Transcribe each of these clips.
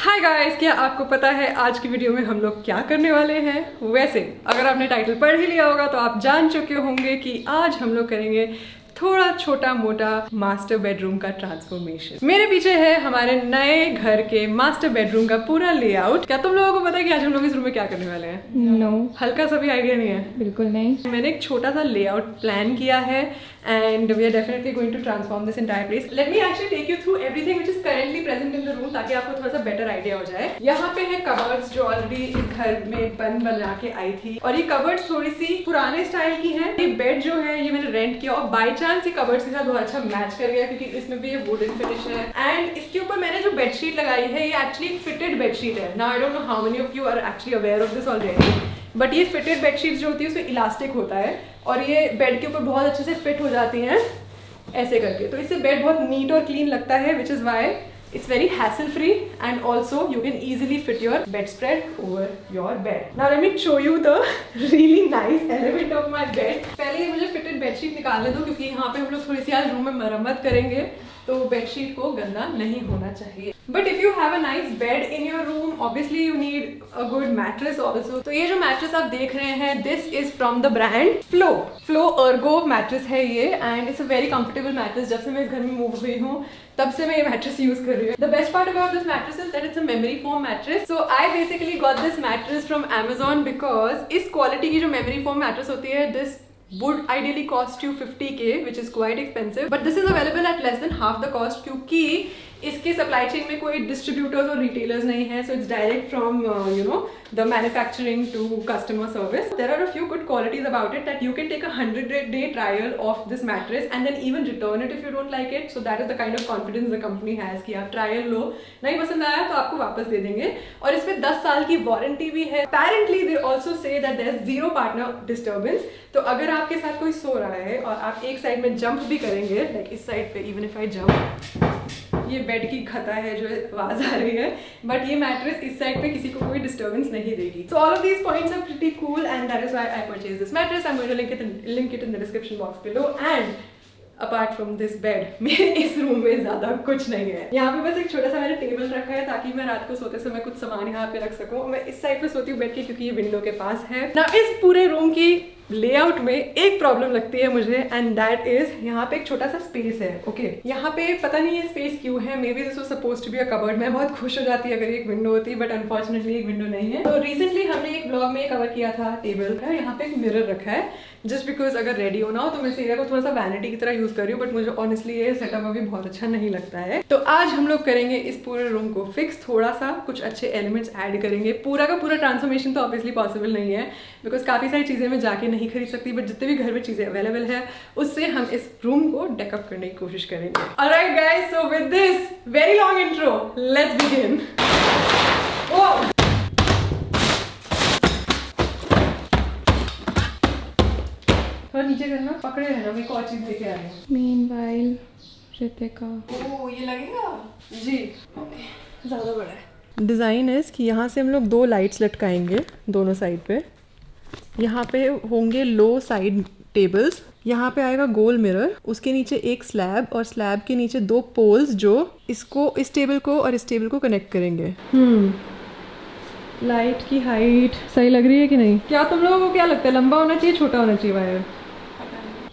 Hi guys, क्या आपको पता है आज की वीडियो में हम लोग क्या करने वाले हैं? वैसे अगर आपने टाइटल पढ़ ही लिया होगा तो आप जान चुके होंगे कि आज हम लोग करेंगे थोड़ा छोटा मोटा मास्टर बेडरूम का ट्रांसफॉर्मेशन। मेरे पीछे है हमारे नए घर के मास्टर बेडरूम का पूरा लेआउट। क्या तुम लोगों को पता है कि आज हम लोग इस रूम में क्या करने वाले हैं? नो हल्का सा भी आइडिया नहीं है? बिल्कुल नहीं। मैंने एक छोटा सा लेआउट प्लान किया है and we are definitely going to transform this entire place. Let me actually take you through everything which is currently present in the room ताकि आपको थोड़ा सा बेटर आइडिया हो जाए। यहाँ पे है कबर्ड्स जो ऑलरेडी इस घर में बना के आई थी और ये कबर्ड्स थोड़ी सी पुराने स्टाइल की है। ये बेड जो है ये मैंने रेंट किया और बाय चांस ये कबर्ड्स के साथ बहुत अच्छा मैच कर गया क्योंकि इसमें भी ये वुडन फिनिश है एंड इसके ऊपर मैंने जो बेडशीट लगाई है ये एक्चुअली फिटेड बेडशीट है। Now I don't know how many of you are actually aware of this already, but ये फिटेड बेडशीट जो होती है उसमें इलास्टिक होता है और ये बेड के ऊपर बहुत अच्छे से फिट हो जाती हैं ऐसे करके, तो इससे बेड बहुत नीट और क्लीन लगता है which is why it's very hassle free and also you can easily fit your bedspread over your bed. Now let me show you the really nice element of my bed. पहले ये मुझे fitted bedsheet निकालने दो क्योंकि यहाँ पे हम लोग थोड़ी सी आज रूम में मरम्मत करेंगे तो बेडशीट को गंदा नहीं होना चाहिए। But if you have a nice bed in your room obviously you need a good mattress also. तो ये जो मैट्रेस आप देख रहे हैं this is from the brand flow Ergo mattress है ये and it's a very comfortable mattress. जब से मैं इस घर में मूव हुई हूँ तब से मैं ये मैट्रेस यूज कर रही हूँ। The best part about this mattress is that it's a memory foam mattress. So I basically got this mattress from Amazon because इस क्वालिटी की जो मेमोरी फोम मैट्रेस होती है this would ideally cost you 50k which is quite expensive, but this is available at less than half the cost क्योंकि इसके supply chain में कोई distributors और रिटेलर्स नहीं है, so it's direct from you know the manufacturing to customer service. There are a few good qualities about it that you can take a 100-day trial of this mattress and then even return it if you don't like it. So that is the kind of confidence the company has कि आप trial लो, नहीं पसंद आया तो आपको वापस दे देंगे और इसमें 10 साल की वारंटी भी है। Apparently they also say that there is zero partner disturbance. तो अगर आपके साथ कोई सो रहा है और आप एक साइड में जंप भी करेंगे लाइक इस साइड पे, इवन इफ आई जंप, ये बेड की खता है जो आवाज आ रही है, बट ये मैट्रेस इस साइड पे किसी को कोई डिस्टर्बेंस नहीं देगी। So all of these points are pretty cool and that is why I purchase this mattress. I am going to link it in the description box below. And apart from this bed मेरे इस room में ज्यादा कुछ नहीं है। यहाँ पे बस एक छोटा सा मैंने टेबल रखा है ताकि मैं रात को सोते समय कुछ सामान यहाँ पे रख सकूँ। मैं इस साइड पे सोती हूँ बेड के क्योंकि ये विंडो के पास है ना। इस पूरे रूम की लेआउट में एक प्रॉब्लम लगती है मुझे एंड दैट इज यहाँ पे एक छोटा सा स्पेस है। ओके यहाँ पे पता नहीं ये स्पेस क्यों है, maybe this was supposed to be a cupboard. मैं बहुत खुश हो जाती अगर एक विंडो होती बट अनफॉर्चुनेटली एक विंडो नहीं है। तो रिसेंटली हमने एक ब्लॉग में कवर किया था टेबल का, यहाँ पे एक मिरर रखा है जस्ट बिकॉज अगर रेडी होना हो तो मैं इस एरिया को थोड़ा सा वैनिटी की तरह यूज कर रही हूँ, बट मुझे ऑनेस्टली ये सेटअप अभी बहुत अच्छा नहीं लगता है। तो आज हम लोग करेंगे इस पूरे रूम को फिक्स, थोड़ा सा कुछ अच्छे एलिमेंट्स ऐड करेंगे। पूरा का पूरा ट्रांसफॉर्मेशन तो ऑब्वियसली पॉसिबल नहीं है बिकॉज काफी सारी चीजें मैं जाके नहीं खरीद सकती, बट जितने भी घर में चीजें अवेलेबल है उससे हम इस रूम को डेकअप करने की कोशिश करेंगे। Alright guys, so with this very long intro let's begin. थोड़ा नीचे करना, पकड़े रहना, मैं एक और चीज लेके आ रही हूँ। मीनवाइल रितिका। ओह ये लगेगा जी, ओके ज्यादा बड़ा है। डिजाइन है कि यहाँ से हम लोग 2 लाइट्स लटकाएंगे दोनों साइड पे। यहाँ पे होंगे लो साइड टेबल्स, यहाँ पे आएगा गोल मिरर, उसके नीचे एक स्लैब और स्लैब के नीचे 2 पोल्स जो इसको, इस टेबल को और इस टेबल को कनेक्ट करेंगे। लाइट की हाइट सही लग रही है कि नहीं? क्या तुम लोगों को क्या लगता है, लंबा होना चाहिए छोटा होना चाहिए wire?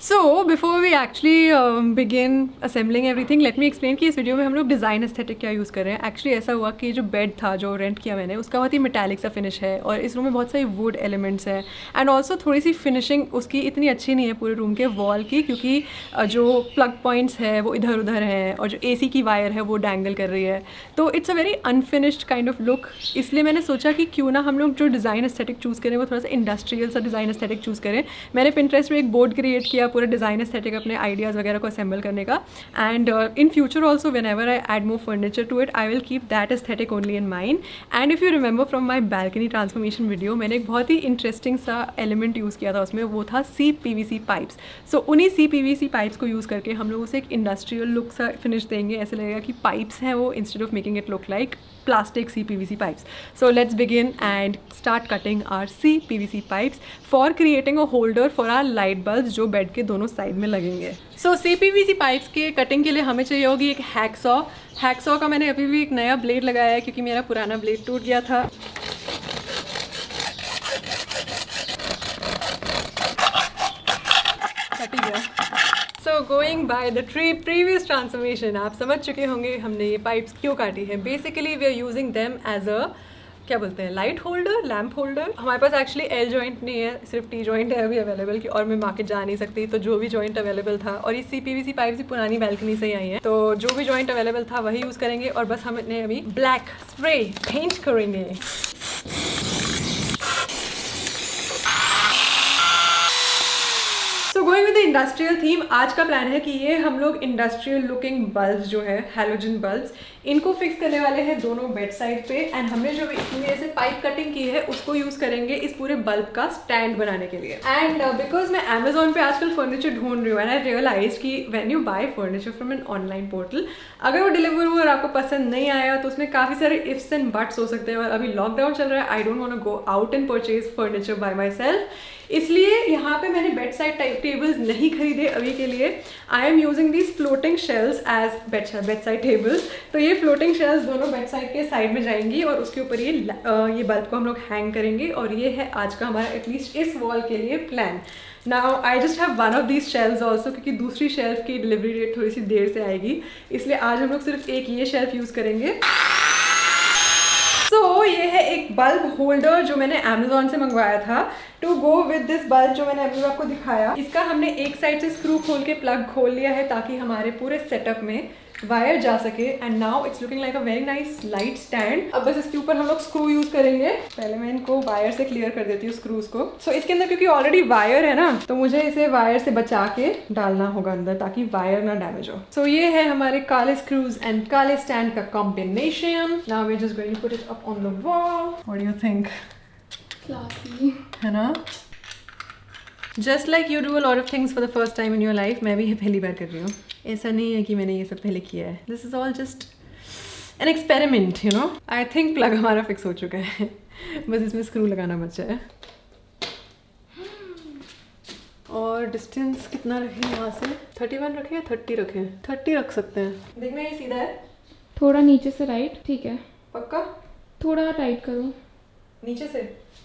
So before we actually begin assembling everything, let me explain कि इस वीडियो में हम लोग डिज़ाइन एस्थेटिक क्या यूज़ कर रहे हैं। एक्चुअली ऐसा हुआ कि जो बेड था जो रेंट किया मैंने उसका बहुत ही मेटालिक सा फिनिश है और इस रूम में बहुत सारी वुड एलिमेंट्स हैं एंड ऑल्सो थोड़ी सी फिनिशिंग उसकी इतनी अच्छी नहीं है पूरे रूम के वॉल की क्योंकि जो प्लग पॉइंट्स है वो इधर उधर हैं और जो AC की वायर है वो डैंगल कर रही है, तो it's a very unfinished kind of look. इसलिए मैंने सोचा कि क्यों ना हम लोग जो डिज़ाइन एस्थेटिक चूज़ करें वो थोड़ा सा इंडस्ट्रियल सा डिज़ाइन एस्थेटिक चूज़ करें। मैंने पिंटरेस्ट में एक बोर्ड क्रिएट किया पूरे डिज़ाइन एस्थेटिक अपने आइडियाज़ वगैरह को असेंबल करने का and in future also whenever I add more furniture to it I will keep that aesthetic only in mind. And if you remember from my balcony transformation video मैंने एक बहुत ही interesting सा element use किया था उसमें, वो था CPVC पाइप्स। सो उन्हीं CPVC पाइप्स को यूज़ करके हम लोग उसे एक इंडस्ट्रियल लुक सा फिनिश देंगे, ऐसे लगेगा कि पाइप्स हैं वो instead of making it look like plastic CPVC pipes. So let's begin and start cutting our CPVC pipes for creating a holder for our light bulbs जो बेड के दोनों साइड में लगेंगे. So CPVC pipes के cutting के लिए हमें चाहिए होगी एक हैकसॉ. हैकसॉ का मैंने अभी भी एक नया ब्लेड लगाया है क्योंकि मेरा पुराना ब्लेड टूट गया था. So going by the previous transformation, आप समझ चुके होंगे हमने ये पाइप्स क्यों काटी है. Basically we are using them as a क्या बोलते हैं लाइट होल्डर, लैम्प होल्डर. हमारे पास एक्चुअली एल जॉइंट नहीं है, सिर्फ टी जॉइंट है अभी अवेलेबल की, और मैं मार्केट जा नहीं सकती तो जो भी जॉइंट अवेलेबल था, और ये CPVC पाइप्स ही पुरानी बैल्कनी से ही आई हैं, तो जो भी जॉइंट अवेलेबल था वही यूज़ करेंगे. और बस हमने अभी ब्लैक स्प्रे पेंट करेंगे. So going with the industrial theme, आज का प्लान है कि ये हम लोग इंडस्ट्रियल लुकिंग बल्ब्स जो है हैलोजन बल्ब्स, इनको फिक्स करने वाले हैं दोनों बेड साइड पे. एंड हमने जो इतनी ऐसे पाइप कटिंग की है उसको यूज़ करेंगे इस पूरे बल्ब का स्टैंड बनाने के लिए. एंड बिकॉज मैं अमेजोन पे आजकल फर्नीचर ढूंढ रही हूँ एंड आई रियलाइज कि when you bye furniture from an online portal, अगर वो डिलीवर हुआ और आपको पसंद नहीं आया तो उसमें काफ़ी सारे इफ्स एंड बट्स हो सकते हैं. और अभी लॉकडाउन चल रहा है, I don't want to go out and purchase furniture by myself, इसलिए यहाँ पे मैंने बेड साइड टाइप टेबल्स नहीं खरीदे अभी के लिए. I am using these floating shelves as bed side tables. तो ये फ्लोटिंग शेल्स दोनों बेड साइड के साइड में जाएंगी और उसके ऊपर ये बल्ब को हम लोग हैंग करेंगे. और ये है आज का हमारा एटलीस्ट इस वॉल के लिए plan. Now I just have one of these shelves also, क्योंकि दूसरी शेल्फ की डिलीवरी डेट थोड़ी सी देर से आएगी, इसलिए आज हम लोग सिर्फ एक ये शेल्फ यूज़ करेंगे. तो ये है एक बल्ब होल्डर जो मैंने अमेजोन से मंगवाया था to go with this bulb जो मैंने अभी आपको दिखाया. इसका हमने एक साइड से स्क्रू खोल के प्लग खोल लिया है ताकि हमारे पूरे सेटअप में वायर जा सके. And now it's looking like a very nice light stand. अब बस इसके ऊपर हम लोग स्क्रू यूज करेंगे. पहले मैं इनको वायर से क्लियर कर देती हूँ स्क्रूज को. सो इसके अंदर क्योंकि ऑलरेडी वायर है ना, तो मुझे इसे वायर से बचा के डालना होगा अंदर ताकि वायर ना डैमेज हो. सो ये है हमारे काले स्क्रूज एंड काले स्टैंड का combination. Now we just going to put it up on the wall. What do you think? Classy है ना? Just like you do a lot of things for the first time in your life, मैं भी ये पहली बार कर रही हूँ. ऐसा नहीं है कि मैंने ये सब पहले किया है. This is all just an experiment, you know. I think plug हमारा फिक्स हो चुका है, बस इसमें स्क्रू लगाना बचा है. और डिस्टेंस कितना रखें यहाँ से? 31 रखें या 30 रखें? 30 रख सकते हैं. देखना ये सीधा है, थोड़ा नीचे से राइट. ठीक है, पक्का? थोड़ा टाइट करो नीचे से.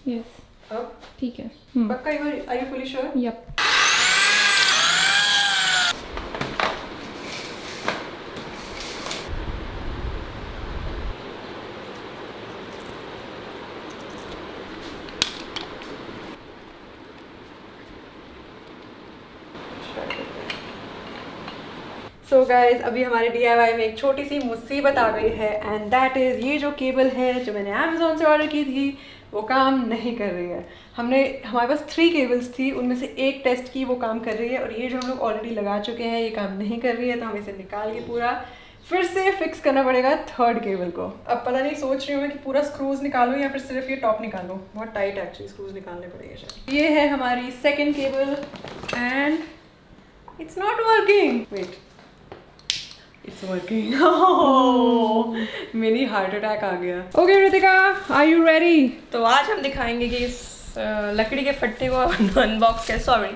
यस, अब ठीक है. पक्का? Are you fully sure? Yep. So guys, अभी हमारे DIY में एक छोटी सी मुसीबत आ गई है एंड दैट इज़ ये जो केबल है जो मैंने अमेजोन से ऑर्डर की थी वो काम नहीं कर रही है. हमारे पास 3 केबल्स थी, उनमें से एक टेस्ट की वो काम कर रही है, और ये जो हम लोग ऑलरेडी लगा चुके हैं ये काम नहीं कर रही है. तो हमें इसे निकाल के पूरा फिर से फिक्स करना पड़ेगा 3rd केबल को. अब पता नहीं, सोच रही हूँ मैं कि पूरा स्क्रूज निकालूँ या फिर सिर्फ ये टॉप निकालूँ. बहुत टाइट है एक्चुअली, स्क्रूज निकालने पड़ेंगे शायद. ये है हमारी 2nd cable and it's not working. Wait, it's working. मेरी हार्ट अटैक आ गया. Okay Ritika, are you ready? तो आज हम दिखाएंगे कि इस लकड़ी के फट्टे को अनबॉक्स कैसे, सॉरी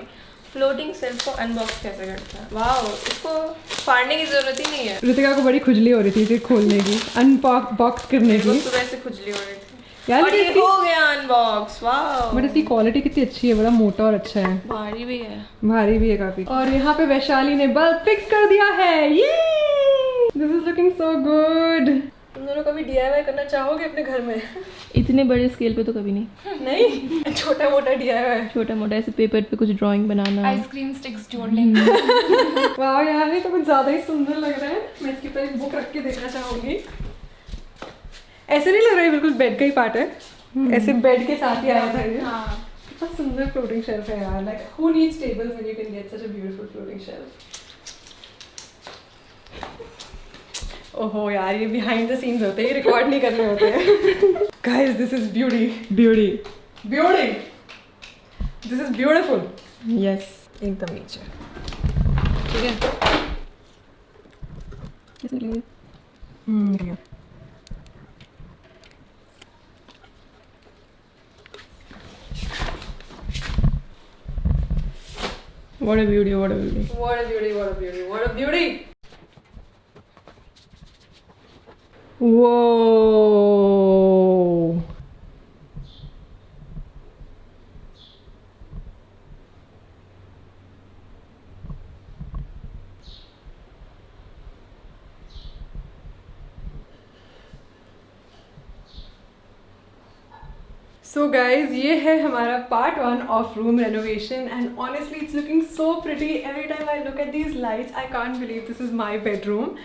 फ्लोटिंग सेल्फ को अनबॉक्स कैसे करते हैं. वाओ, इसको फाड़ने की जरूरत ही नहीं है. रितिका को बड़ी खुजली हो रही थी इसे खोलने की, अनबॉक्स करने की. सुबह से खुजली हो रही थी यार. और ये हो गया अनबॉक्स. वाओ, बट इसकी क्वालिटी कितनी अच्छी है, बड़ा मोटा और अच्छा है. भारी भी है. भारी भी है काफी. और यहाँ पे वैशाली ने बल्ब फिक्स कर दिया है. ये this is looking so good. तुम दोनों कभी DIY करना चाहोगे अपने घर में? इतने बड़े स्केल पे तो कभी नहीं. नहीं, छोटा मोटा DIY. छोटा मोटा ऐसे पेपर पे कुछ ड्राइंग बनाना. आइसक्रीम स्टिक्स जोड़ लेंगे. वाह यार, ये तो कुछ ज्यादा ही सुंदर लग रहा है. मैं इसके ऊपर एक बुक रख के देखना चाहूंगी. ऐसे नहीं लग रहा है, बिल्कुल बेड का ही पार्ट है. ऐसे बेड के साथ ही आया था ये. कितना सुंदर फ्लोटिंग शेल्फ है यार. Like who needs tables when you can get such a beautiful floating shelf. ओहो यार, ये बिहाइंड द सीन्स होते हैं, ये रिकॉर्ड नहीं करने होते हैं. Guys, this is beauty. This is beautiful. Yes, एकदम नीचे. ठीक है. कैसे लगे? निकल गया. What a beauty, what a beauty. What a beauty, what a beauty, what a beauty. Whoa. So guys, ये है हमारा part 1 of room renovation and honestly it's looking so pretty. Every time I look at these lights, I can't believe this is my bedroom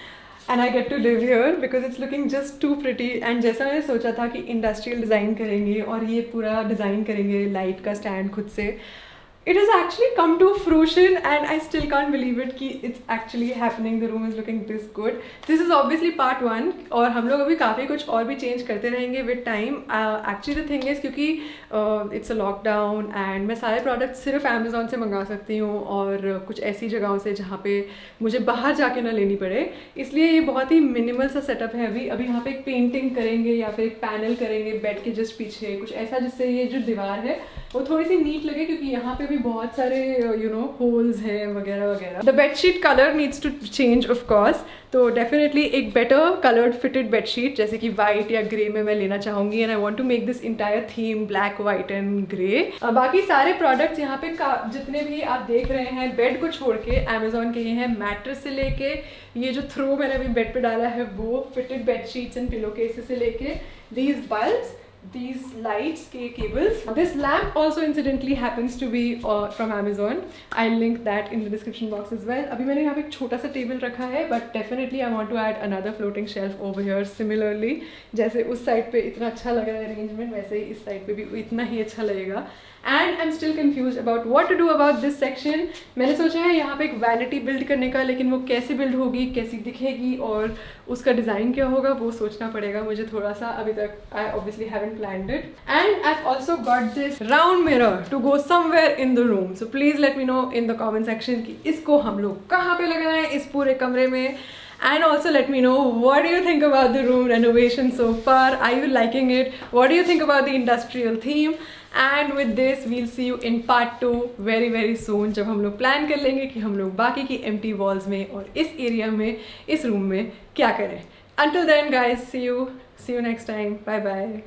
and I get to live here because it's looking just too pretty. And जैसा मैंने सोचा था कि industrial design करेंगे और ये पूरा design करेंगे light का stand खुद से, it has actually come to fruition and I still can't believe it कि it's actually happening. The room is looking this good. This is obviously part 1 और हम लोग अभी काफ़ी कुछ और भी change करते रहेंगे with time. Actually the thing is क्योंकि it's a lockdown and मैं सारे products सिर्फ Amazon से मंगा सकती हूँ और कुछ ऐसी जगहों से जहाँ पे मुझे बाहर जाके ना लेनी पड़े, इसलिए ये बहुत ही minimal सा setup है अभी यहाँ पे एक painting करेंगे या फिर एक panel करेंगे बेड के just पीछे, कुछ ऐसा जिससे ये जो दीवार है वो थोड़ी सी नीट लगे क्योंकि यहाँ पे भी बहुत सारे होल्स हैं वगैरह वगैरह. The bedsheet colour needs to change of course, तो डेफिनेटली एक बेटर कलर्ड फिटेड बेडशीट जैसे कि वाइट या ग्रे में मैं लेना चाहूँगी and I want to make this entire theme black white and grey. बाकी सारे प्रोडक्ट्स यहाँ पे जितने भी आप देख रहे हैं बेड को छोड़ के अमेजोन के ये हैं. मैट्रेस से लेके ये जो थ्रो मैंने अभी बेड पे डाला है वो, fitted bedsheets and pillow cases से लेके these bulbs, these lights cables. This lamp also incidentally happens to be from Amazon. I'll link that in the description box as well. अभी मैंने यहाँ पे एक छोटा सा टेबल रखा है but definitely I want to add another floating shelf over here similarly. जैसे उस साइड पे इतना अच्छा लग रहा है arrangement वैसे ही इस साइड पे भी इतना ही अच्छा लगेगा. And I'm still confused about what to do about this section. मैंने सोचा है यहाँ पे एक vanity build करने का, लेकिन वो कैसे build होगी, कैसी दिखेगी और उसका डिज़ाइन क्या होगा वो सोचना पड़ेगा मुझे थोड़ा सा. अभी तक I obviously haven't planned it. And I've also got this round mirror to go somewhere in the room. So please let me know in the comment section कि इसको हम लोग कहाँ पे लगाएं इस पूरे कमरे में. And also let me know what do you think about the room renovation so far. Are you liking it? What do you think about the industrial theme? And with this we'll see you in part 2 very very soon जब हम लोग plan कर लेंगे कि हम लोग बाकी की empty walls में और इस एरिया में इस रूम में क्या करें. Until then guys, see you next time. Bye bye.